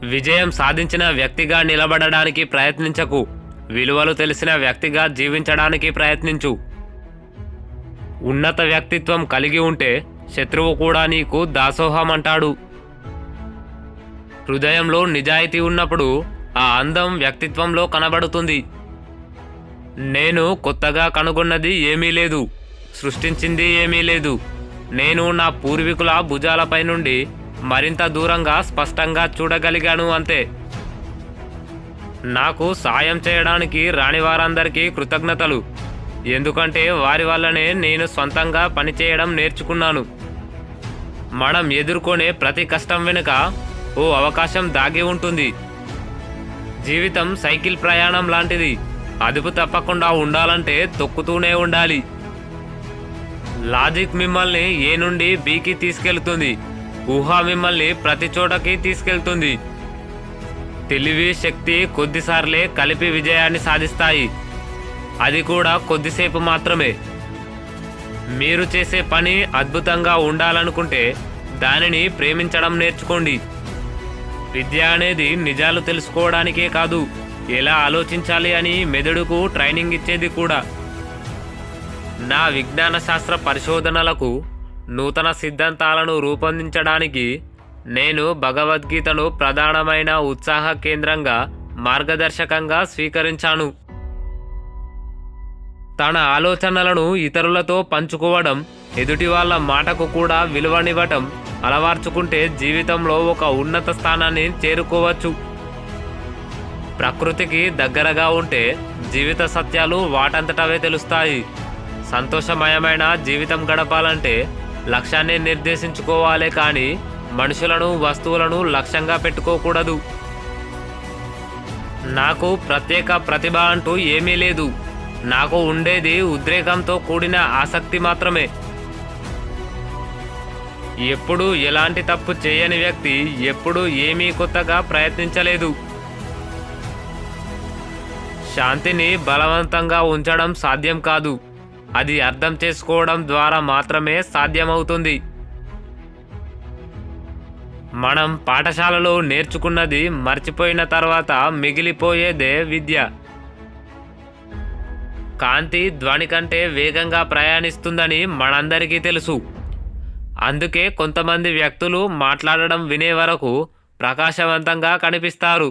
విజయం సాధించిన వ్యక్తిగా నిలబడడానికి ప్రయత్నించకు. విలువలు తెలిసిన వ్యక్తిగా జీవించడానికి ప్రయత్నించు. ఉన్నత వ్యక్తిత్వం కలిగి ఉంటే శత్రువు కూడా నీకు దాసోహం అంటాడు. హృదయంలో నిజాయితీ ఉన్నప్పుడు ఆ అందం వ్యక్తిత్వంలో కనబడుతుంది. నేను కొత్తగా కనుగొన్నది ఏమీ లేదు, సృష్టించింది ఏమీ లేదు. నేను నా పూర్వీకుల భుజాలపై నుండి మరింత దూరంగా స్పష్టంగా చూడగలిగాను అంతే. నాకు సాయం చేయడానికి రాని వారందరికీ కృతజ్ఞతలు. ఎందుకంటే వారి వల్లనే నేను సొంతంగా పనిచేయడం నేర్చుకున్నాను. మనం ఎదుర్కొనే ప్రతి కష్టం వెనుక ఓ అవకాశం దాగి ఉంటుంది. జీవితం సైకిల్ ప్రయాణం లాంటిది. అదుపు తప్పకుండా ఉండాలంటే తొక్కుతూనే ఉండాలి. లాజిక్ మిమ్మల్ని ఏ నుండి బీకి తీసుకెళ్తుంది. ఊహ మిమ్మల్ని ప్రతి చోటకి తీసుకెళ్తుంది. తెలివి, శక్తి కొద్దిసార్లే కలిపి విజయాన్ని సాధిస్తాయి. అది కూడా కొద్దిసేపు మాత్రమే. మీరు చేసే పని అద్భుతంగా ఉండాలనుకుంటే దానిని ప్రేమించడం నేర్చుకోండి. విద్య అనేది నిజాలు తెలుసుకోవడానికే కాదు, ఎలా ఆలోచించాలి అని మెదడుకు ట్రైనింగ్ ఇచ్చేది కూడా. నా విజ్ఞాన శాస్త్ర పరిశోధనలకు నూతన సిద్ధాంతాలను రూపొందించడానికి నేను భగవద్గీతను ప్రధానమైన ఉత్సాహ కేంద్రంగా, మార్గదర్శకంగా స్వీకరించాను. తన ఆలోచనలను ఇతరులతో పంచుకోవడం, ఎదుటి వాళ్ళ మాటకు కూడా విలువనివ్వటం అలవర్చుకుంటే జీవితంలో ఒక ఉన్నత స్థానాన్ని చేరుకోవచ్చు. ప్రకృతికి దగ్గరగా ఉంటే జీవిత సత్యాలు వాటంతటవే తెలుస్తాయి. సంతోషమయమైన జీవితం గడపాలంటే లక్ష్యాన్ని నిర్దేశించుకోవాలే కానీ మనుషులను, వస్తువులను లక్ష్యంగా పెట్టుకోకూడదు. నాకు ప్రత్యేక ప్రతిభ అంటూ ఏమీ లేదు. నాకు ఉండేది ఉద్రేకంతో కూడిన ఆసక్తి మాత్రమే. ఎప్పుడూ ఎలాంటి తప్పు చేయని వ్యక్తి ఎప్పుడూ ఏమీ కొత్తగా ప్రయత్నించలేదు. శాంతిని బలవంతంగా ఉంచడం సాధ్యం కాదు. అది అర్థం చేసుకోవడం ద్వారా మాత్రమే సాధ్యమవుతుంది. మనం పాఠశాలలో నేర్చుకున్నది మర్చిపోయిన తర్వాత మిగిలిపోయేదే విద్య. కాంతి ధ్వని కంటే వేగంగా ప్రయాణిస్తుందని మనందరికీ తెలుసు. అందుకే కొంతమంది వ్యక్తులు మాట్లాడడం వినే వరకు ప్రకాశవంతంగా కనిపిస్తారు.